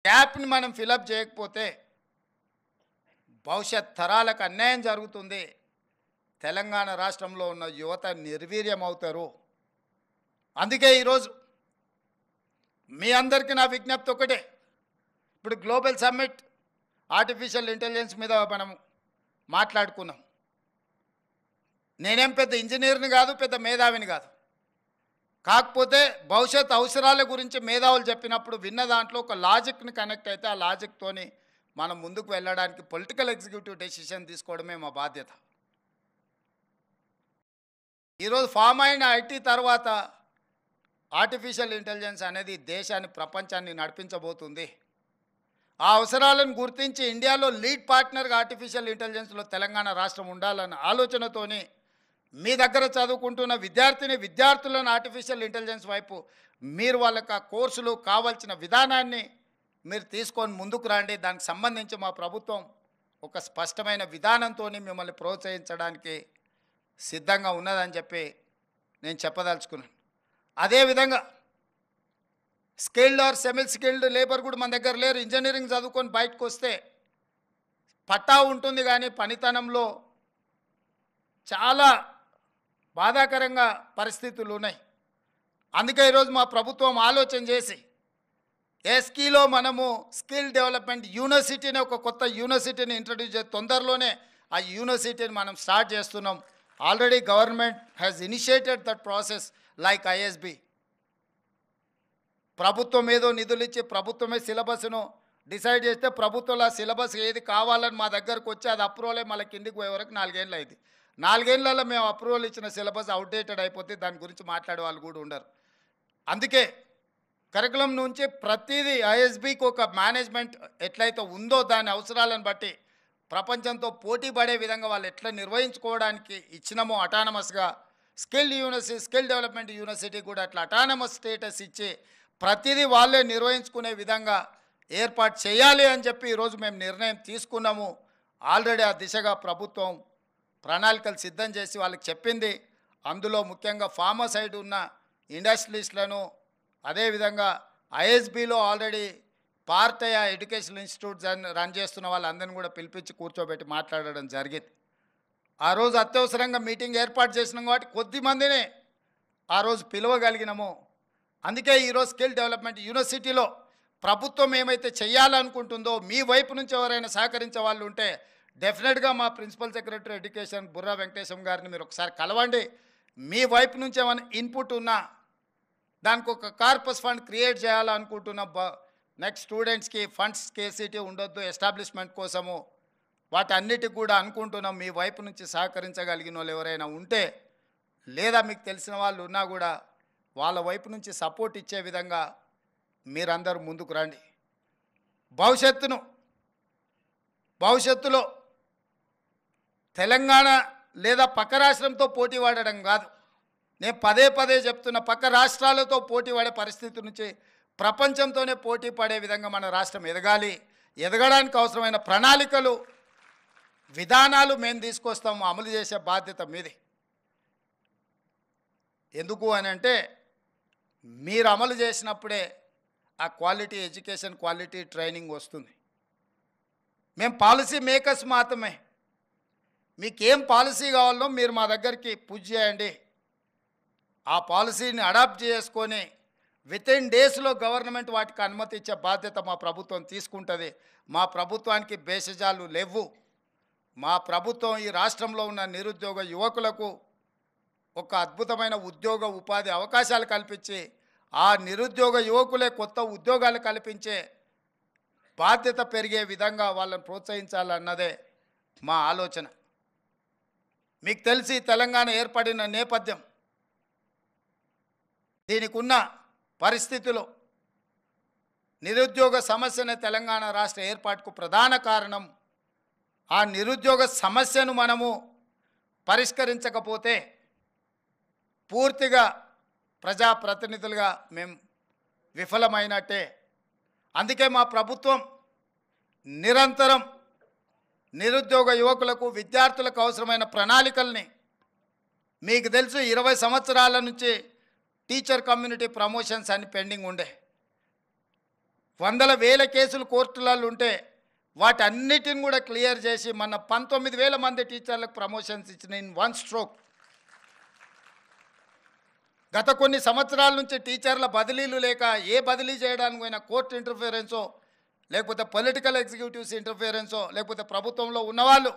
గ్యాప్ని మనం ఫిలప్ చేయకపోతే భవిష్యత్ తరాలకు అన్యాయం జరుగుతుంది. తెలంగాణ రాష్ట్రంలో ఉన్న యువత నిర్వీర్యం అవుతారు. అందుకే ఈరోజు మీ అందరికీ నా విజ్ఞప్తి ఒకటే. ఇప్పుడు గ్లోబల్ సమ్మిట్ ఆర్టిఫిషియల్ ఇంటెలిజెన్స్ మీద మనం మాట్లాడుకున్నాం. నేనేం పెద్ద ఇంజనీర్ని కాదు, పెద్ద మేధావిని కాదు. కాకపోతే భవిష్యత్ అవసరాల గురించి మేధావులు చెప్పినప్పుడు విన్న దాంట్లో ఒక లాజిక్ని కనెక్ట్ అయితే ఆ లాజిక్తోని మనం ముందుకు వెళ్ళడానికి పొలిటికల్ ఎగ్జిక్యూటివ్ డెసిషన్ తీసుకోవడమే మా బాధ్యత. ఈరోజు ఫామ్ అయిన ఐటీ తర్వాత ఆర్టిఫిషియల్ ఇంటెలిజెన్స్ అనేది దేశాన్ని, ప్రపంచాన్ని నడిపించబోతుంది. ఆ అవసరాలను గుర్తించి ఇండియాలో లీడ్ పార్ట్నర్గా ఆర్టిఫిషియల్ ఇంటెలిజెన్స్లో తెలంగాణ రాష్ట్రం ఉండాలన్న ఆలోచనతోని మీ దగ్గర చదువుకుంటున్న విద్యార్థులను ఆర్టిఫిషియల్ ఇంటెలిజెన్స్ వైపు మీరు వాళ్ళకి ఆ కోర్సులు కావాల్సిన విధానాన్ని మీరు తీసుకొని ముందుకు రండి. దానికి సంబంధించి మా ప్రభుత్వం ఒక స్పష్టమైన విధానంతో మిమ్మల్ని ప్రోత్సహించడానికి సిద్ధంగా ఉన్నదని చెప్పి నేను చెప్పదలుచుకున్నాను. అదేవిధంగా skilled or semi skilled labour కూడా మన దగ్గర లేరు. ఇంజనీరింగ్ చదువుకొని బయటకు వస్తే పట్టా ఉంటుంది కానీ పనితనంలో చాలా బాధాకరంగా పరిస్థితులు ఉన్నాయి. అందుకే ఈరోజు మా ప్రభుత్వం ఆలోచన చేసి ఎస్కీలో మనము స్కిల్ డెవలప్మెంట్ యూనివర్సిటీని, ఒక కొత్త యూనివర్సిటీని ఇంట్రడ్యూస్ చేసి తొందరలోనే ఆ యూనివర్సిటీని మనం స్టార్ట్ చేస్తున్నాం. Already government has initiated that process like ISB. ప్రభుత్వం ఏదో నిధులు ఇచ్చి ప్రభుత్వమే సిలబస్ను డిసైడ్ చేస్తే ప్రభుత్వంలో ఆ సిలబస్ ఏది కావాలని మా దగ్గరకు వచ్చి అది అప్రూవల్ మళ్ళీ కిందికి పోయే వరకు 4 ఏళ్ళు అయింది. 4 ఏళ్లలో మేము అప్రూవల్ ఇచ్చిన సిలబస్ అవుట్డేటెడ్ అయిపోతే దాని గురించి మాట్లాడే వాళ్ళు కూడా ఉండరు. అందుకే కరికులం నుంచి ప్రతిదీ ఐఎస్బికి ఒక మేనేజ్మెంట్ ఎట్లయితే ఉందో దాని అవసరాలను బట్టి ప్రపంచంతో పోటీ పడే విధంగా వాళ్ళు ఎట్లా నిర్వహించుకోవడానికి ఇచ్చినామో అటానమస్గా స్కిల్ డెవలప్మెంట్ యూనివర్సిటీ కూడా అట్లా అటానమస్ స్టేటస్ ఇచ్చి ప్రతిదీ వాళ్ళే నిర్వహించుకునే విధంగా ఏర్పాటు చేయాలి అని చెప్పి ఈరోజు మేము నిర్ణయం తీసుకున్నాము. ఆల్రెడీ ఆ దిశగా ప్రభుత్వం ప్రణాళికలు సిద్ధం చేసి వాళ్ళకి చెప్పింది. అందులో ముఖ్యంగా ఫార్మా సైడ్ ఉన్న ఇండస్ట్రియలిస్టులను, అదేవిధంగా ఐఎస్బిలో ఆల్రెడీ పార్టయ ఎడ్యుకేషన్ ఇన్స్టిట్యూట్స్ రన్ చేస్తున్న వాళ్ళందరినీ కూడా పిలిపించి కూర్చోబెట్టి మాట్లాడడం జరిగింది. ఆ రోజు అత్యవసరంగా మీటింగ్ ఏర్పాటు చేసినాం కాబట్టి కొద్దిమందినే ఆ రోజు పిలవగలిగినాము. అందుకే ఈరోజు స్కిల్ డెవలప్మెంట్ యూనివర్సిటీలో ప్రభుత్వం ఏమైతే చేయాలనుకుంటుందో మీ వైపు నుంచి ఎవరైనా సహకరించే వాళ్ళు ఉంటే డెఫినెట్గా మా principal secretary education Burra Venkatesham గారిని మీరు ఒకసారి కలవండి. మీ వైపు నుంచి ఏమైనా ఇన్పుట్ ఉన్నా దానికి ఒక కార్పస్ ఫండ్ క్రియేట్ చేయాలనుకుంటున్న నెక్స్ట్ స్టూడెంట్స్కి ఫండ్స్ కేసీటీ ఉండొద్దు ఎస్టాబ్లిష్మెంట్ కోసము వాటన్నిటికి కూడా అనుకుంటున్నాం. మీ వైపు నుంచి సహకరించగలిగిన వాళ్ళు ఎవరైనా ఉంటే లేదా మీకు తెలిసిన వాళ్ళు ఉన్నా కూడా వాళ్ళ వైపు నుంచి సపోర్ట్ ఇచ్చే విధంగా మీరందరూ ముందుకు రండి. భవిష్యత్తులో తెలంగాణ లేదా పక్క రాష్ట్రంతో పోటీ పడడం కాదు, నేను పదే చెప్తున్న పక్క రాష్ట్రాలతో పోటీ పడే పరిస్థితి నుంచి ప్రపంచంతోనే పోటీ పడే విధంగా మన రాష్ట్రం ఎదగాలి. ఎదగడానికి అవసరమైన ప్రణాళికలు, విధానాలు మేము తీసుకొస్తాము, అమలు చేసే బాధ్యత మీది. ఎందుకు అని అంటే మీరు అమలు చేసినప్పుడే ఆ క్వాలిటీ ఎడ్యుకేషన్, క్వాలిటీ ట్రైనింగ్ వస్తుంది. మేము పాలసీ మేకర్స్ మాత్రమే. మీకేం పాలసీ కావాలో మీరు మా దగ్గరికి పుష్ చేయండి. ఆ పాలసీని అడాప్ట్ చేసుకొని వితిన్ డేస్లో గవర్నమెంట్ వాటికి అనుమతి ఇచ్చే బాధ్యత మా ప్రభుత్వం తీసుకుంటుంది. మా ప్రభుత్వానికి భేషజాలు లేవు. మా ప్రభుత్వం ఈ రాష్ట్రంలో ఉన్న నిరుద్యోగ యువకులకు ఒక అద్భుతమైన ఉద్యోగ ఉపాధి అవకాశాలు కల్పించి ఆ నిరుద్యోగ యువకులే కొత్త ఉద్యోగాలు కల్పించే బాధ్యత పెరిగే విధంగా వాళ్ళని ప్రోత్సహించాలన్నదే మా ఆలోచన. మీకు తెలిసి తెలంగాణ ఏర్పడిన నేపథ్యం, దీనికి ఉన్న పరిస్థితులు, నిరుద్యోగ సమస్యనే తెలంగాణ రాష్ట్ర ఏర్పాటుకు ప్రధాన కారణం. ఆ నిరుద్యోగ సమస్యను మనము పరిష్కరించకపోతే పూర్తిగా ప్రజాప్రతినిధులుగా మేము విఫలమైనట్టే. అందుకే మా ప్రభుత్వం నిరంతరం నిరుద్యోగ యువకులకు, విద్యార్థులకు అవసరమైన ప్రణాళికల్ని, మీకు తెలుసు 20 సంవత్సరాల నుంచి టీచర్ కమ్యూనిటీ ప్రమోషన్స్ అని పెండింగ్ ఉండే. వందల వేల కేసులు కోర్టులలో ఉంటే వాటన్నిటిని కూడా క్లియర్ చేసి మన 19,000 మంది టీచర్లకు ప్రమోషన్స్ ఇచ్చిన ఇన్ వన్ స్ట్రోక్. గత కొన్ని సంవత్సరాల నుంచి టీచర్ల బదిలీలు లేక ఏ బదిలీ చేయడానికి పోయినా కోర్టు ఇంటర్ఫియరెన్సో లేకపోతే పొలిటికల్ ఎగ్జిక్యూటివ్స్ ఇంటర్ఫియరెన్సో లేకపోతే ప్రభుత్వంలో ఉన్నవాళ్ళు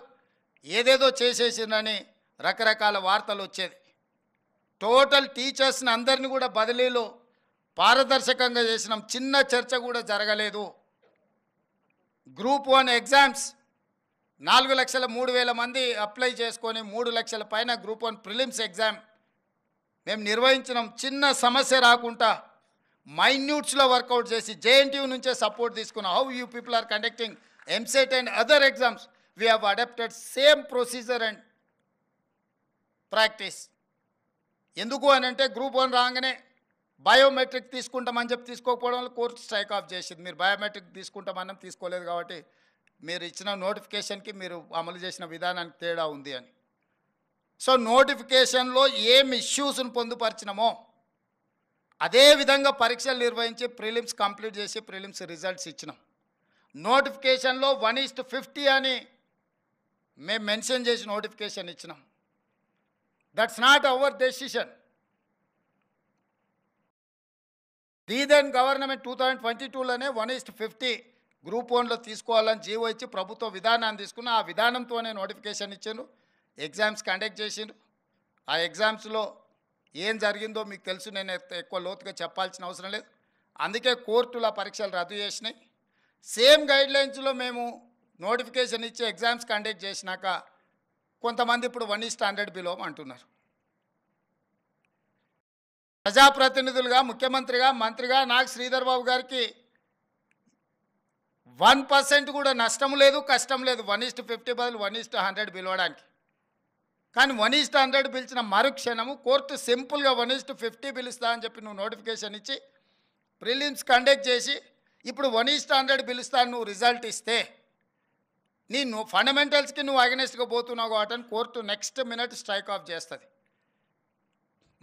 ఏదేదో చేసేసిందని రకరకాల వార్తలు వచ్చేది. టోటల్ టీచర్స్ని అందరినీ కూడా బదిలీలు పారదర్శకంగా చేసినాం. చిన్న చర్చ కూడా జరగలేదు. గ్రూప్ 1 ఎగ్జామ్స్ 4,03,000 మంది అప్లై చేసుకొని 3 లక్షల పైన గ్రూప్ 1 ప్రిలిమ్స్ ఎగ్జామ్ మేము నిర్వహించినాం. చిన్న సమస్య రాకుండా మైన్యూట్స్లో వర్కౌట్ చేసి జేఎన్టీయూ నుంచే సపోర్ట్ తీసుకున్నాం. How you people are conducting EAMCET and other exams we have adapted same procedure and practice. ఎందుకు అని అంటే గ్రూప్ 1 రాగానే బయోమెట్రిక్ తీసుకుంటామని చెప్పి తీసుకోకపోవడం వల్ల కోర్టు స్ట్రైక్ ఆఫ్ చేసింది. మీరు బయోమెట్రిక్ తీసుకుంటామని తీసుకోలేదు కాబట్టి మీరు ఇచ్చిన నోటిఫికేషన్కి మీరు అమలు చేసిన విధానానికి తేడా ఉంది అని. సో నోటిఫికేషన్లో ఏం ఇష్యూస్ను పొందుపరిచినామో అదే విధంగా పరీక్షలు నిర్వహించి ప్రిలిమ్స్ కంప్లీట్ చేసి ప్రిలిమ్స్ రిజల్ట్స్ ఇచ్చినాం. నోటిఫికేషన్లో 1:50 అని మేము మెన్షన్ చేసి నోటిఫికేషన్ ఇచ్చినాం. That's not our decision. The then government 2022లోనే 1:50 గ్రూప్ 1లో తీసుకోవాలని జీవో ఇచ్చి ప్రభుత్వ విధానాన్ని తీసుకున్న ఆ విధానంతోనే నోటిఫికేషన్ ఇచ్చిండ్రు. ఎగ్జామ్స్ కండక్ట్ చేసిండ్రు. ఆ ఎగ్జామ్స్లో ఏం జరిగిందో మీకు తెలుసు. నేను ఎక్కువ లోతుగా చెప్పాల్సిన అవసరం లేదు. అందుకే కోర్టుల పరీక్షలు రద్దు చేసినాయి. సేమ్ గైడ్లైన్స్లో మేము నోటిఫికేషన్ ఇచ్చి ఎగ్జామ్స్ కండక్ట్ చేసినాక కొంతమంది ఇప్పుడు 1:100 బిలో అంటున్నారు. ప్రజాప్రతినిధులుగా ముఖ్యమంత్రిగా మంత్రిగా నాకు శ్రీధర్ బాబు గారికి 1% కూడా నష్టం లేదు, కష్టం లేదు 1:50 బదులు 1:100 పిలవడానికి. కానీ 1:100 పిలిచిన మరుక్షణము కోర్టు సింపుల్గా 1:50 పిలుస్తా అని చెప్పి నువ్వు నోటిఫికేషన్ ఇచ్చి ప్రిలిమ్స్ కండక్ట్ చేసి ఇప్పుడు 1:100 పిలుస్తాను నువ్వు రిజల్ట్ ఇస్తే నీ ఫండమెంటల్స్కి నువ్వు అగెనెస్ట్గా పోతున్నావు కాబట్టి court next minute strike off చేస్తుంది.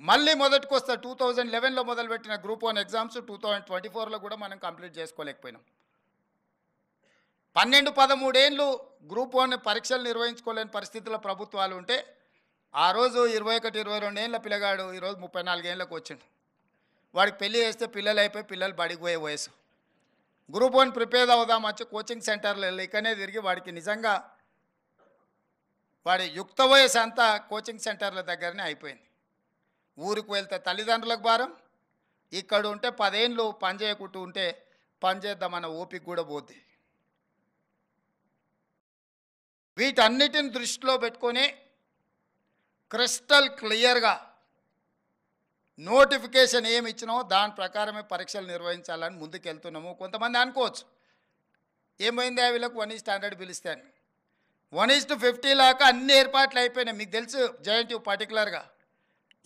మళ్ళీ మొదటికి వస్తా 2011లో మొదలుపెట్టిన గ్రూప్ 1 ఎగ్జామ్స్ 2024లో కూడా మనం కంప్లీట్ చేసుకోలేకపోయినాం. 12-13 ఏళ్ళు గ్రూప్ 1 పరీక్షలు నిర్వహించుకోలేని పరిస్థితుల్లో ప్రభుత్వాలు ఉంటే ఆ రోజు 21-22 ఏళ్ళ పిల్లగాడు ఈరోజు 34 ఏళ్ళకు వచ్చిండు. వాడికి పెళ్ళి చేస్తే పిల్లలు అయిపోయి పిల్లలు బడికి పోయే వయసు. గ్రూప్ 1 ప్రిపేర్ అవుదాం వచ్చి కోచింగ్ సెంటర్లు వెళ్ళి ఇక్కడనే తిరిగి వాడికి నిజంగా వాడి యుక్త వయసు అంతా కోచింగ్ సెంటర్ల దగ్గరనే అయిపోయింది. ఊరికి వెళ్తే తల్లిదండ్రులకు భారం, ఇక్కడ ఉంటే 10 ఏళ్ళు పని చేయకుంటూ ఉంటే పని చేద్దామన్న ఓపిక కూడా పోద్ది. వీటన్నిటిని దృష్టిలో పెట్టుకొని క్రిస్టల్ క్లియర్గా నోటిఫికేషన్ ఏమి ఇచ్చినో దాని ప్రకారమే పరీక్షలు నిర్వహించాలని ముందుకెళ్తున్నాము. కొంతమంది అనుకోవచ్చు ఏమైంది వీళ్ళకు 1:100 పిలిస్తే అని. 1:50 లాగా అన్ని ఏర్పాట్లు అయిపోయినాయి. మీకు తెలుసు జేఎన్టీయూ పర్టికులర్గా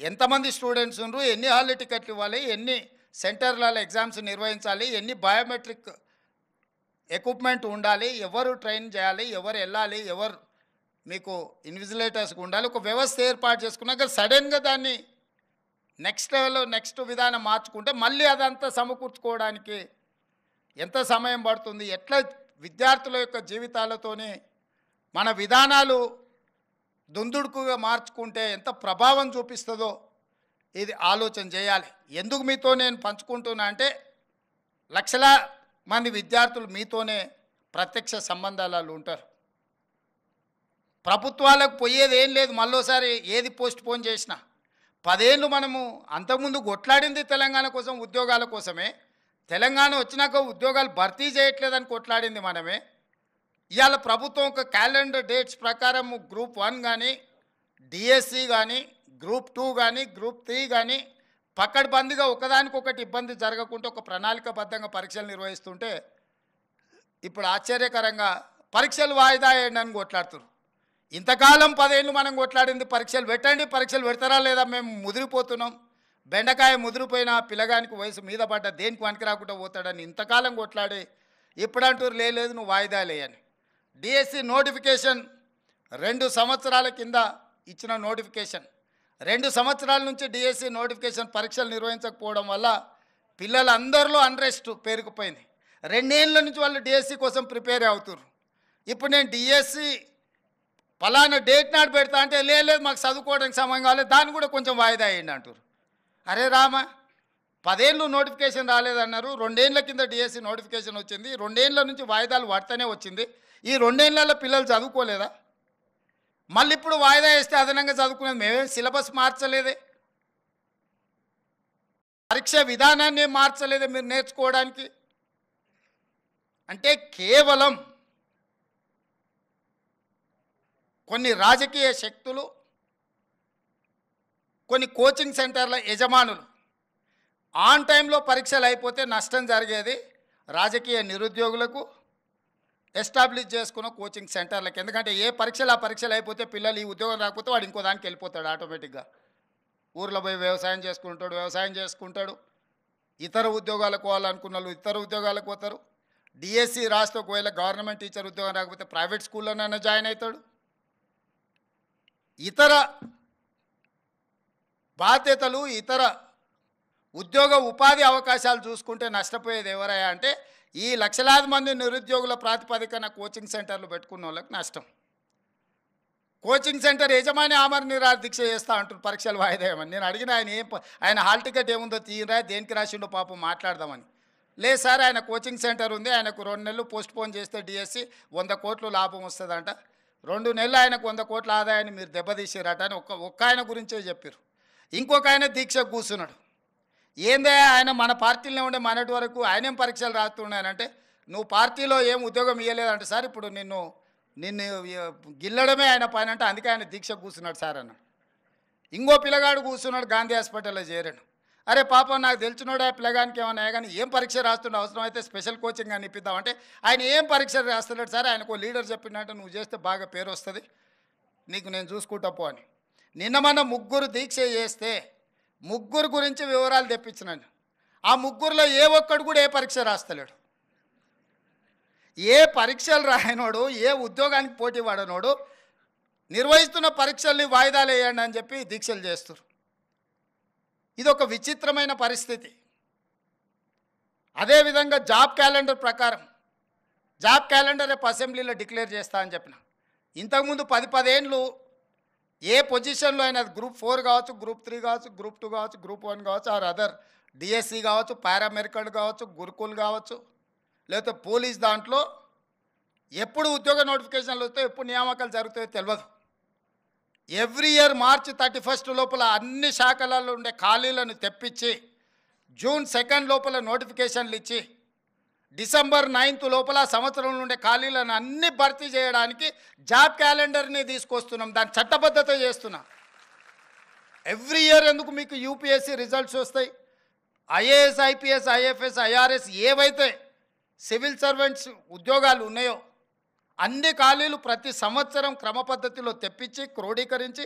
ఎంతమంది స్టూడెంట్స్ ఉన్నారు, ఎన్ని హాల్ టికెట్లు ఇవ్వాలి, ఎన్ని సెంటర్లలో ఎగ్జామ్స్ నిర్వహించాలి, ఎన్ని బయోమెట్రిక్ ఎక్విప్మెంట్ ఉండాలి, ఎవరు ట్రైన్ చేయాలి, ఎవరు వెళ్ళాలి, ఎవరు మీకు ఇన్విజిలేటర్స్కి ఉండాలి, ఒక వ్యవస్థ ఏర్పాటు చేసుకున్నాక సడన్గా దాన్ని నెక్స్ట్ లెవెల్లో నెక్స్ట్ విధానం మార్చుకుంటే మళ్ళీ అదంతా సమకూర్చుకోవడానికి ఎంత సమయం పడుతుంది, ఎట్లా విద్యార్థుల యొక్క జీవితాలతోని మన విధానాలు దుందుడుకుగా మార్చుకుంటే ఎంత ప్రభావం చూపిస్తుందో ఇది ఆలోచన చేయాలి. ఎందుకు మీతో నేను పంచుకుంటున్నా అంటే లక్షల మంది విద్యార్థులు మీతోనే ప్రత్యక్ష సంబంధాలు ఉంటారు. ప్రభుత్వాలకు పోయేది ఏం లేదు. మళ్ళోసారి ఏది పోస్ట్ పోన్ చేసినా 10 ఏళ్ళు మనము అంతకుముందు కొట్లాడింది తెలంగాణ కోసం, ఉద్యోగాల కోసమే. తెలంగాణ వచ్చినాక ఉద్యోగాలు భర్తీ చేయట్లేదని కొట్లాడింది మనమే. ఇవాళ ప్రభుత్వం ఒక క్యాలెండర్ డేట్స్ ప్రకారం గ్రూప్ 1 కానీ, డిఎస్సి కానీ, గ్రూప్ 2 కానీ, గ్రూప్ 3 కానీ పకడ్బందీగా ఒకదానికొకటి ఇబ్బంది జరగకుండా ఒక ప్రణాళికాబద్ధంగా పరీక్షలు నిర్వహిస్తుంటే ఇప్పుడు ఆశ్చర్యకరంగా పరీక్షలు వాయిదా వేయండి అని కొట్లాడుతున్నారు. ఇంతకాలం 10 ఏళ్ళు మనం కొట్లాడింది పరీక్షలు పెట్టండి, పరీక్షలు పెడతారా లేదా, మేము ముదిరిపోతున్నాం, బెండకాయ ముదిరిపోయిన పిల్లగానికి వయసు మీద పడ్డ దేనికి పనికి రాకుండా పోతాడని ఇంతకాలం కొట్లాడి ఇప్పుడు అంటారు లేదు నువ్వు వాయిదా లేయని. డిఎస్సి నోటిఫికేషన్ 2 సంవత్సరాల కింద ఇచ్చిన నోటిఫికేషన్, 2 సంవత్సరాల నుంచి డిఎస్సి నోటిఫికేషన్ పరీక్షలు నిర్వహించకపోవడం వల్ల పిల్లలందరిలో అన్రెస్ట్ పేరుకుపోయింది. రెండేళ్ల నుంచి వాళ్ళు డిఎస్సి కోసం ప్రిపేర్ అవుతున్నారు. ఇప్పుడు నేను డిఎస్సి పలానా డేట్ నాడు పెడతా అంటే లేదు మాకు చదువుకోవడానికి సమయం కాలేదు, దాన్ని కూడా కొంచెం వాయిదా అయ్యింది అంటారు. అరే రామ, 10 ఏళ్ళు నోటిఫికేషన్ రాలేదన్నారు, 2 ఏళ్ల కింద డిఎస్సి నోటిఫికేషన్ వచ్చింది, 2 ఏళ్ల నుంచి వాయిదాలు పడుతూనే వచ్చింది, ఈ 2 ఏళ్లలో పిల్లలు చదువుకోలేదా? మళ్ళీ ఇప్పుడు వాయిదా వేస్తే అదనంగా చదువుకునేది, మేమేం సిలబస్ మార్చలేదే, పరీక్ష విధానాన్ని మార్చలేదే మీరు నేర్చుకోవడానికి. అంటే కేవలం కొన్ని రాజకీయ శక్తులు, కొన్ని కోచింగ్ సెంటర్ల యజమానులు ఆన్ టైంలో పరీక్షలు అయిపోతే నష్టం జరిగేది రాజకీయ నిరుద్యోగులకు, ఎస్టాబ్లిష్ చేసుకున్న కోచింగ్ సెంటర్లకు. ఎందుకంటే ఏ పరీక్షలు ఆ పరీక్షలు అయిపోతే పిల్లలు ఈ ఉద్యోగం రాకపోతే వాడు ఇంకో దానికి వెళ్ళిపోతాడు ఆటోమేటిక్గా. ఊర్లో పోయి వ్యవసాయం చేసుకుంటాడు, ఇతర ఉద్యోగాలకు పోవాలనుకున్న వాళ్ళు ఇతర ఉద్యోగాలకు పోతారు. డిఎస్సి రాస్తే ఒకవేళ గవర్నమెంట్ టీచర్ ఉద్యోగం రాకపోతే ప్రైవేట్ స్కూల్లోనైనా జాయిన్ అవుతాడు. ఇతర బాధ్యతలు, ఇతర ఉద్యోగ ఉపాధి అవకాశాలు చూసుకుంటే నష్టపోయేది ఎవరయ్యా అంటే ఈ లక్షలాది మంది నిరుద్యోగుల ప్రాతిపదికన కోచింగ్ సెంటర్లు పెట్టుకున్న వాళ్ళకి నష్టం. కోచింగ్ సెంటర్ యజమాని ఆమరణ నిరాహార దీక్ష చేస్తా అంటారు పరీక్షలు వాయిదా వేయమని. నేను అడిగిన ఆయన హాల్ టికెట్ ఏముందో తీయరా, దేనికి రాసిండో పాపం మాట్లాడదామని. లేదు సార్, ఆయన కోచింగ్ సెంటర్ ఉంది, ఆయనకు 2 నెలలు పోస్ట్ పోన్ చేస్తే డిఎస్సి 100 కోట్లు లాభం వస్తుందంట, 2 నెలలు ఆయనకు 100 కోట్ల ఆదాయాన్ని మీరు దెబ్బతీసారట అని ఒక్క ఆయన గురించే చెప్పారు. ఇంకొక ఆయన దీక్ష కూర్చున్నాడు. ఏందే ఆయన మన పార్టీలో ఉండే మనటి వరకు ఆయనేం పరీక్షలు రాస్తున్నానంటే నువ్వు పార్టీలో ఏం ఉద్యోగం ఇవ్వలేదంటే సార్ ఇప్పుడు నిన్ను గిల్లడమే ఆయన పైన అంటే అందుకే ఆయన దీక్ష కూర్చున్నాడు సార్ అన్నాడు. ఇంకో పిల్లగాడు కూర్చున్నాడు, గాంధీ హాస్పిటల్లో చేరాడు. అరే పాపం నాకు తెలిసినోడే పిల్లగానికి ఏమన్నా కానీ ఏం పరీక్ష రాస్తుండే, అవసరం అయితే స్పెషల్ కోచింగ్ అని ఇప్పిద్దామంటే ఆయన ఏం పరీక్ష రాస్తున్నాడు సార్, ఆయనకు లీడర్ చెప్పినట్టు నువ్వు చేస్తే బాగా పేరు వస్తుంది, నీకు నేను చూసుకుంటా పో అని. నిన్న మన 3 దీక్ష చేస్తే 3 గురించి వివరాలు తెప్పించినాను. ఆ 3లో ఏ ఒక్కడు కూడా ఏ పరీక్ష రాస్తలేడు. ఏ పరీక్షలు రాయనోడు, ఏ ఉద్యోగానికి పోటీ పడనోడు నిర్వహిస్తున్న పరీక్షల్ని వాయిదాలు వేయండి అని చెప్పి దీక్షలు చేస్తారు. ఇది ఒక విచిత్రమైన పరిస్థితి. అదేవిధంగా జాబ్ క్యాలెండర్ ప్రకారం జాబ్ క్యాలెండర్ రేపు అసెంబ్లీలో డిక్లేర్ చేస్తా అని చెప్పిన. ఇంతకుముందు 10 ఏళ్ళు ఏ పొజిషన్లో అయినా గ్రూప్ 4 కావచ్చు, గ్రూప్ 3 కావచ్చు, గ్రూప్ 2 కావచ్చు, గ్రూప్ 1 కావచ్చు, ఆర్ అదర్ డిఎస్సి కావచ్చు, పారామెడికల్ కావచ్చు, గురుకుల్ కావచ్చు, లేకపోతే పోలీస్, దాంట్లో ఎప్పుడు ఉద్యోగ నోటిఫికేషన్లు వస్తాయో ఎప్పుడు నియామకాలు జరుగుతాయో తెలియదు. ఎవ్రీ ఇయర్ మార్చి 31 లోపల అన్ని శాఖలలో ఉండే ఖాళీలను తెప్పించి జూన్ 2 లోపల నోటిఫికేషన్లు ఇచ్చి డిసెంబర్ 9 లోపల సంవత్సరంలో ఉండే ఖాళీలను అన్ని భర్తీ చేయడానికి జాబ్ క్యాలెండర్ని తీసుకొస్తున్నాం, దాని చట్టబద్ధత చేస్తున్నాం. ఎవ్రీ ఇయర్ ఎందుకు మీకు యూపీఎస్సీ రిజల్ట్స్ వస్తాయి, ఐఏఎస్, ఐపీఎస్, ఐఎఫ్ఎస్, ఐఆర్ఎస్ ఏవైతే సివిల్ సర్వెంట్స్ ఉద్యోగాలు ఉన్నాయో అన్ని ఖాళీలు ప్రతి సంవత్సరం క్రమ పద్ధతిలో తెప్పించి క్రోడీకరించి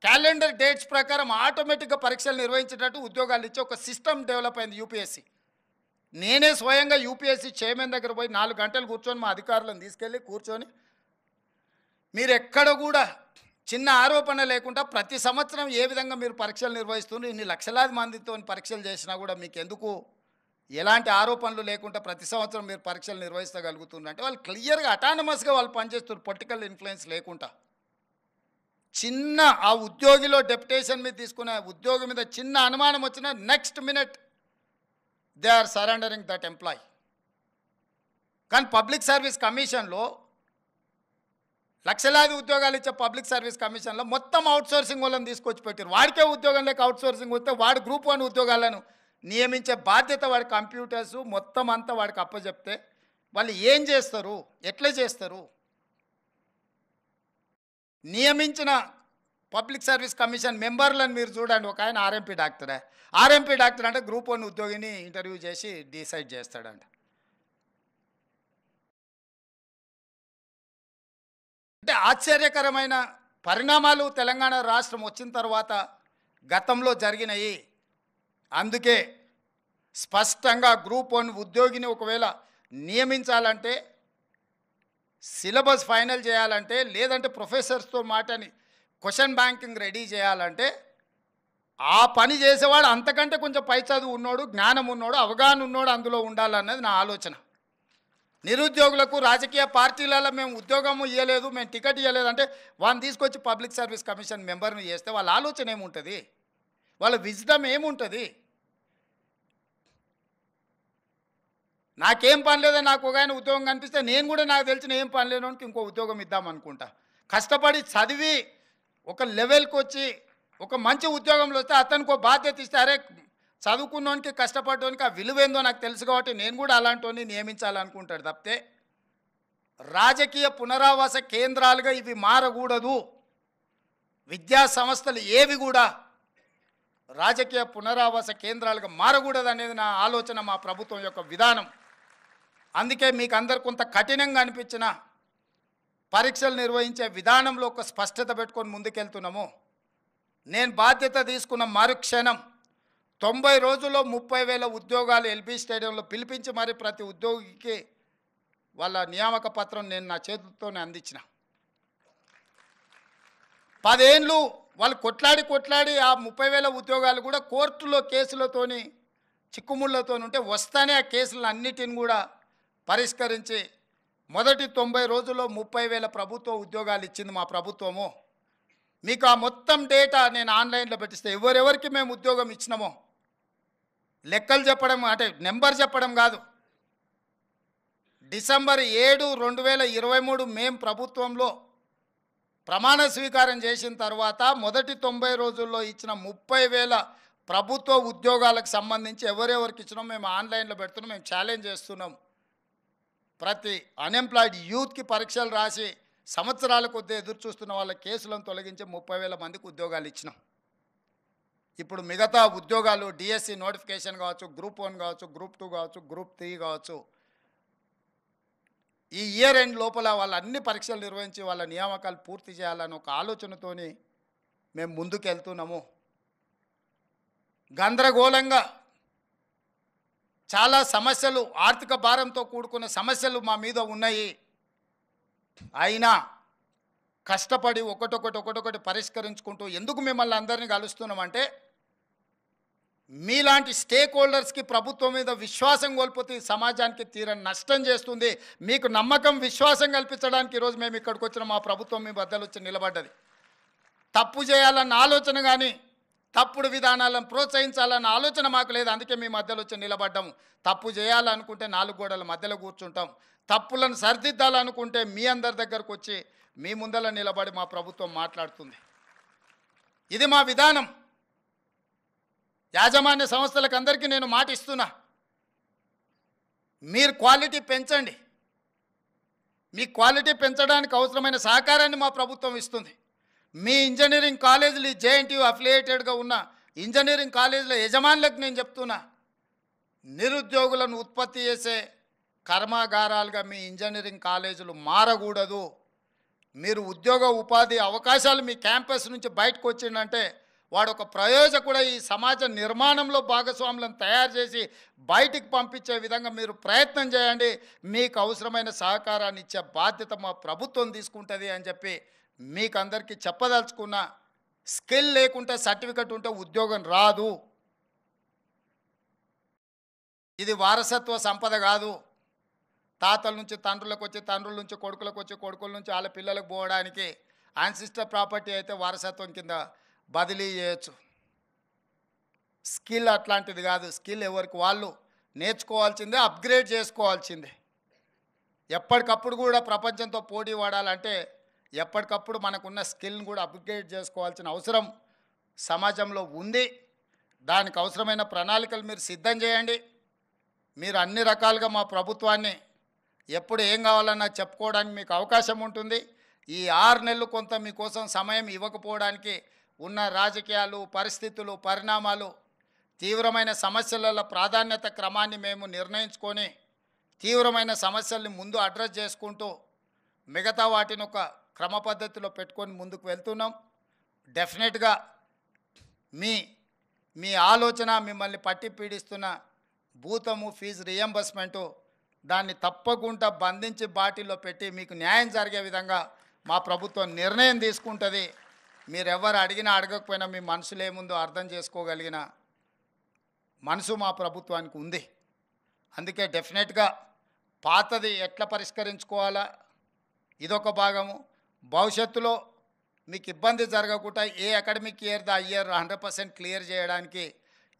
క్యాలెండర్ డేట్స్ ప్రకారం ఆటోమేటిక్గా పరీక్షలు నిర్వహించేటట్టు ఉద్యోగాలు ఇచ్చి ఒక సిస్టమ్ డెవలప్ అయింది యూపీఎస్సీ. నేనే స్వయంగా యూపీఎస్సీ చైర్మన్ దగ్గర పోయి 4 గంటలు కూర్చొని మా అధికారులను తీసుకెళ్ళి కూర్చొని మీరు ఎక్కడ కూడా చిన్న ఆరోపణ లేకుండా ప్రతి సంవత్సరం ఏ విధంగా మీరు పరీక్షలు నిర్వహిస్తున్నారు, ఇన్ని లక్షలాది మందితో పరీక్షలు చేసినా కూడా మీకు ఎందుకు ఎలాంటి ఆరోపణలు లేకుండా ప్రతి సంవత్సరం మీరు పరీక్షలు నిర్వహించగలుగుతున్నారు అంటే వాళ్ళు క్లియర్గా అటానమస్గా వాళ్ళు పనిచేస్తున్నారు, పొలిటికల్ ఇన్ఫ్లుయెన్స్ లేకుండా. చిన్న ఆ ఉద్యోగిలో డెప్యుటేషన్ మీద తీసుకునే ఉద్యోగి మీద చిన్న అనుమానం వచ్చినా next minute they are surrendering that employee. కానీ పబ్లిక్ సర్వీస్ కమిషన్లో లక్షలాది ఉద్యోగాలు ఇచ్చే పబ్లిక్ సర్వీస్ కమిషన్లో మొత్తం అవుట్సోర్సింగ్ వాళ్ళని తీసుకొచ్చి పెట్టారు. వాడికే ఉద్యోగం లేక అవుట్సోర్సింగ్ వస్తే వాడు గ్రూప్ 1 ఉద్యోగాలను నియమించే బాధ్యత వాడి కంప్యూటర్స్ మొత్తం అంతా వాడికి అప్పచెప్తే వాళ్ళు ఏం చేస్తారు, ఎట్లా చేస్తారు? నియమించిన పబ్లిక్ సర్వీస్ కమిషన్ మెంబర్లను మీరు చూడండి, ఒక ఆయన ఆర్ఎంపీ డాక్టరే. ఆర్ఎంపీ డాక్టర్ అంటే గ్రూప్ 1 ఉద్యోగిని ఇంటర్వ్యూ చేసి డిసైడ్ చేస్తాడంట. అంటే ఆశ్చర్యకరమైన పరిణామాలు తెలంగాణ రాష్ట్రం వచ్చిన తర్వాత గతంలో జరిగినాయి. అందుకే స్పష్టంగా గ్రూప్ 1 ఉద్యోగిని ఒకవేళ నియమించాలంటే, సిలబస్ ఫైనల్ చేయాలంటే, లేదంటే ప్రొఫెసర్స్తో మాటని క్వశ్చన్ బ్యాంకింగ్ రెడీ చేయాలంటే ఆ పని చేసేవాడు అంతకంటే కొంచెం పై చదువు ఉన్నోడు, జ్ఞానం ఉన్నోడు, అవగాహన ఉన్నోడు అందులో ఉండాలన్నది నా ఆలోచన. నిరుద్యోగులకు రాజకీయ పార్టీలలో మేము ఉద్యోగము ఇవ్వలేదు, మేము టికెట్ ఇవ్వలేదు అంటే వాళ్ళని తీసుకొచ్చి పబ్లిక్ సర్వీస్ కమిషన్ మెంబర్ని చేస్తే వాళ్ళ ఆలోచన ఏముంటుంది, వాళ్ళ విజ్డమ్ ఏముంటుంది? నాకేం పని లేదా, నాకు ఒక ఆయన ఉద్యోగం కనిపిస్తే నేను కూడా నాకు తెలిసిన ఏం పని లేనోనికి ఇంకో ఉద్యోగం ఇద్దామనుకుంటా. కష్టపడి చదివి ఒక లెవెల్కి వచ్చి ఒక మంచి ఉద్యోగంలో వస్తే అతనికి ఒక బాధ్యత ఇస్తే, అరే చదువుకున్నోనికి కష్టపడడానికి ఆ విలువేందో నాకు తెలుసు కాబట్టి నేను కూడా అలాంటి నియమించాలనుకుంటాడు తప్పితే రాజకీయ పునరావాస కేంద్రాలుగా ఇవి మారకూడదు. విద్యా సంస్థలు ఏవి కూడా రాజకీయ పునరావాస కేంద్రాలుగా మారకూడదు అనేది నా ఆలోచన, మా ప్రభుత్వం యొక్క విధానం. అందుకే మీకు అందరు కొంత కఠినంగా అనిపించిన పరీక్షలు నిర్వహించే విధానంలో ఒక స్పష్టత పెట్టుకొని ముందుకెళ్తున్నాము. నేను బాధ్యత తీసుకున్న మరుక్షణం 90 రోజుల్లో 30,000 ఉద్యోగాలు ఎల్బీ స్టేడియంలో పిలిపించి మరి ప్రతి ఉద్యోగికి వాళ్ళ నియామక పత్రం నేను నా చేతులతోనే అందించిన. 10 ఏళ్ళు వాళ్ళు కొట్లాడి ఆ 30,000 ఉద్యోగాలు కూడా కోర్టులో కేసులతోని చిక్కుముళ్ళతో ఉంటే వస్తానే ఆ కేసులను అన్నిటిని కూడా పరిష్కరించి మొదటి 90 రోజుల్లో 30,000 ప్రభుత్వ ఉద్యోగాలు ఇచ్చింది మా ప్రభుత్వము. మీకు ఆ మొత్తం డేటా నేను ఆన్లైన్లో పెట్టిస్తే ఎవరెవరికి మేము ఉద్యోగం ఇచ్చినామో లెక్కలు చెప్పడం అంటే నెంబర్ చెప్పడం కాదు. డిసెంబర్ 7, 2023 మేము ప్రభుత్వంలో ప్రమాణ స్వీకారం చేసిన తర్వాత మొదటి 90 రోజుల్లో ఇచ్చిన 30,000 ప్రభుత్వ ఉద్యోగాలకు సంబంధించి ఎవరెవరికి ఇచ్చినామో మేము ఆన్లైన్లో పెడుతున్నాం. మేము ఛాలెంజ్ చేస్తున్నాం. ప్రతి అన్ఎంప్లాయిడ్ యూత్కి పరీక్షలు రాసి సంవత్సరాల కొద్దీ ఎదురు చూస్తున్న వాళ్ళ కేసులను తొలగించి 30,000 మందికి ఉద్యోగాలు ఇచ్చినాం. ఇప్పుడు మిగతా ఉద్యోగాలు డిఎస్సి నోటిఫికేషన్ కావచ్చు, గ్రూప్ 1 కావచ్చు, గ్రూప్ 2 కావచ్చు, గ్రూప్ 3 కావచ్చు, ఈ ఇయర్ ఎండ్ లోపల వాళ్ళ అన్ని పరీక్షలు నిర్వహించి వాళ్ళ నియామకాలు పూర్తి చేయాలని ఒక ఆలోచనతోని మేము ముందుకెళ్తున్నాము. గందరగోళంగా చాలా సమస్యలు, ఆర్థిక భారంతో కూడుకున్న సమస్యలు మా మీద ఉన్నాయి. అయినా కష్టపడి ఒకటొకటి పరిష్కరించుకుంటూ ఎందుకు మిమ్మల్ని అందరినీ కలుస్తున్నామంటే మీలాంటి స్టేక్ హోల్డర్స్కి ప్రభుత్వం మీద విశ్వాసం కోల్పోతే సమాజానికి తీరని నష్టం చేస్తుంది. మీకు నమ్మకం, విశ్వాసం కల్పించడానికి ఈరోజు మేము ఇక్కడికి వచ్చిన మా ప్రభుత్వం మీ బద్దలు వచ్చి నిలబడ్డది. తప్పు చేయాలన్న ఆలోచన కానీ తప్పుడు విధానాలను ప్రోత్సహించాలన్న ఆలోచన మాకు లేదు. అందుకే మీ మధ్యలో వచ్చి నిలబడ్డాము. తప్పు చేయాలనుకుంటే 4 గోడల మధ్యలో కూర్చుంటాం. తప్పులను సరిదిద్దాలనుకుంటే మీ అందరి దగ్గరకు వచ్చి మీ ముందర నిలబడి మా ప్రభుత్వం మాట్లాడుతుంది. ఇది మా విధానం. యాజమాన్య సంస్థలకు అందరికీ నేను మాట ఇస్తున్నా, మీరు క్వాలిటీ పెంచండి. మీ క్వాలిటీ పెంచడానికి అవసరమైన సహకారాన్ని మా ప్రభుత్వం ఇస్తుంది. మీ ఇంజనీరింగ్ కాలేజీలు జేఎన్టీయూ అఫిలియేటెడ్గా ఉన్న ఇంజనీరింగ్ కాలేజీల యజమానులకు నేను చెప్తున్నా, నిరుద్యోగులను ఉత్పత్తి చేసే కర్మాగారాలుగా మీ ఇంజనీరింగ్ కాలేజీలు మారకూడదు. మీరు ఉద్యోగ ఉపాధి అవకాశాలు మీ క్యాంపస్ నుంచి బయటకు వచ్చిందంటే వాడు ఒక ప్రయోజకుడు ఈ సమాజ నిర్మాణంలో భాగస్వాములను తయారు చేసి బయటికి పంపించే విధంగా మీరు ప్రయత్నం చేయండి. మీకు అవసరమైన సహకారాన్ని ఇచ్చే బాధ్యత మా ప్రభుత్వం తీసుకుంటుంది అని చెప్పి మీకు అందరికీ చెప్పదలుచుకున్న. స్కిల్ లేకుంటే సర్టిఫికెట్ ఉంటే ఉద్యోగం రాదు. ఇది వారసత్వ సంపద కాదు. తాతల నుంచి తండ్రులకు వచ్చి, తండ్రుల నుంచి కొడుకులకు వచ్చి, కొడుకుల నుంచి వాళ్ళ పిల్లలకు పోవడానికి యాన్సిస్టర్ ప్రాపర్టీ అయితే వారసత్వం కింద బదిలీ చేయొచ్చు. స్కిల్ అట్లాంటిది కాదు. స్కిల్ ఎవరికి వాళ్ళు నేర్చుకోవాల్సిందే, అప్గ్రేడ్ చేసుకోవాల్సిందే. ఎప్పటికప్పుడు కూడా ప్రపంచంతో పోటీ పడాలంటే ఎప్పటికప్పుడు మనకున్న స్కిల్ని కూడా అప్గ్రేడ్ చేసుకోవాల్సిన అవసరం సమాజంలో ఉంది. దానికి అవసరమైన ప్రణాళికలు మీరు సిద్ధం చేయండి. మీరు అన్ని రకాలుగా మా ప్రభుత్వాన్ని ఎప్పుడు ఏం కావాలన్నా చెప్పుకోవడానికి మీకు అవకాశం ఉంటుంది. ఈ 6 నెలలు కొంత మీకోసం సమయం ఇవ్వకపోవడానికి ఉన్న రాజకీయాలు, పరిస్థితులు, పరిణామాలు, తీవ్రమైన సమస్యల ప్రాధాన్యత క్రమాన్ని మేము నిర్ణయించుకొని తీవ్రమైన సమస్యల్ని ముందు అడ్రస్ చేసుకుంటూ మిగతా వాటిని ఒక క్రమ పద్ధతిలో పెట్టుకొని ముందుకు వెళ్తున్నాం. డెఫినెట్గా మీ ఆలోచన, మిమ్మల్ని పట్టి పీడిస్తున్న భూతము ఫీజు రియంబర్స్మెంటు దాన్ని తప్పకుండా బంధించి బాటిల్లో పెట్టి మీకు న్యాయం జరిగే విధంగా మా ప్రభుత్వం నిర్ణయం తీసుకుంటుంది. మీరెవ్వరు అడిగినా అడగకపోయినా మీ మనసులో ఏముందో అర్థం చేసుకోగలిగిన మనసు మా ప్రభుత్వానికి ఉంది. అందుకే డెఫినెట్గా పాతది ఎట్లా పరిష్కరించుకోవాలా ఇదొక భాగము. భవిష్యత్తులో మీకు ఇబ్బంది జరగకుండా ఏ academic year the year 100% clear చేయడానికి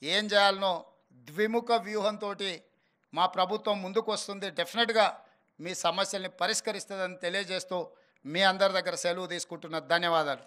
ఏం చేయాలనో ద్విముఖ వ్యూహంతో మా ప్రభుత్వం ముందుకు వస్తుంది. డెఫినెట్గా మీ సమస్యల్ని పరిష్కరిస్తుందని తెలియజేస్తూ మీ అందరి దగ్గర సెలవు తీసుకుంటున్న ధన్యవాదాలు.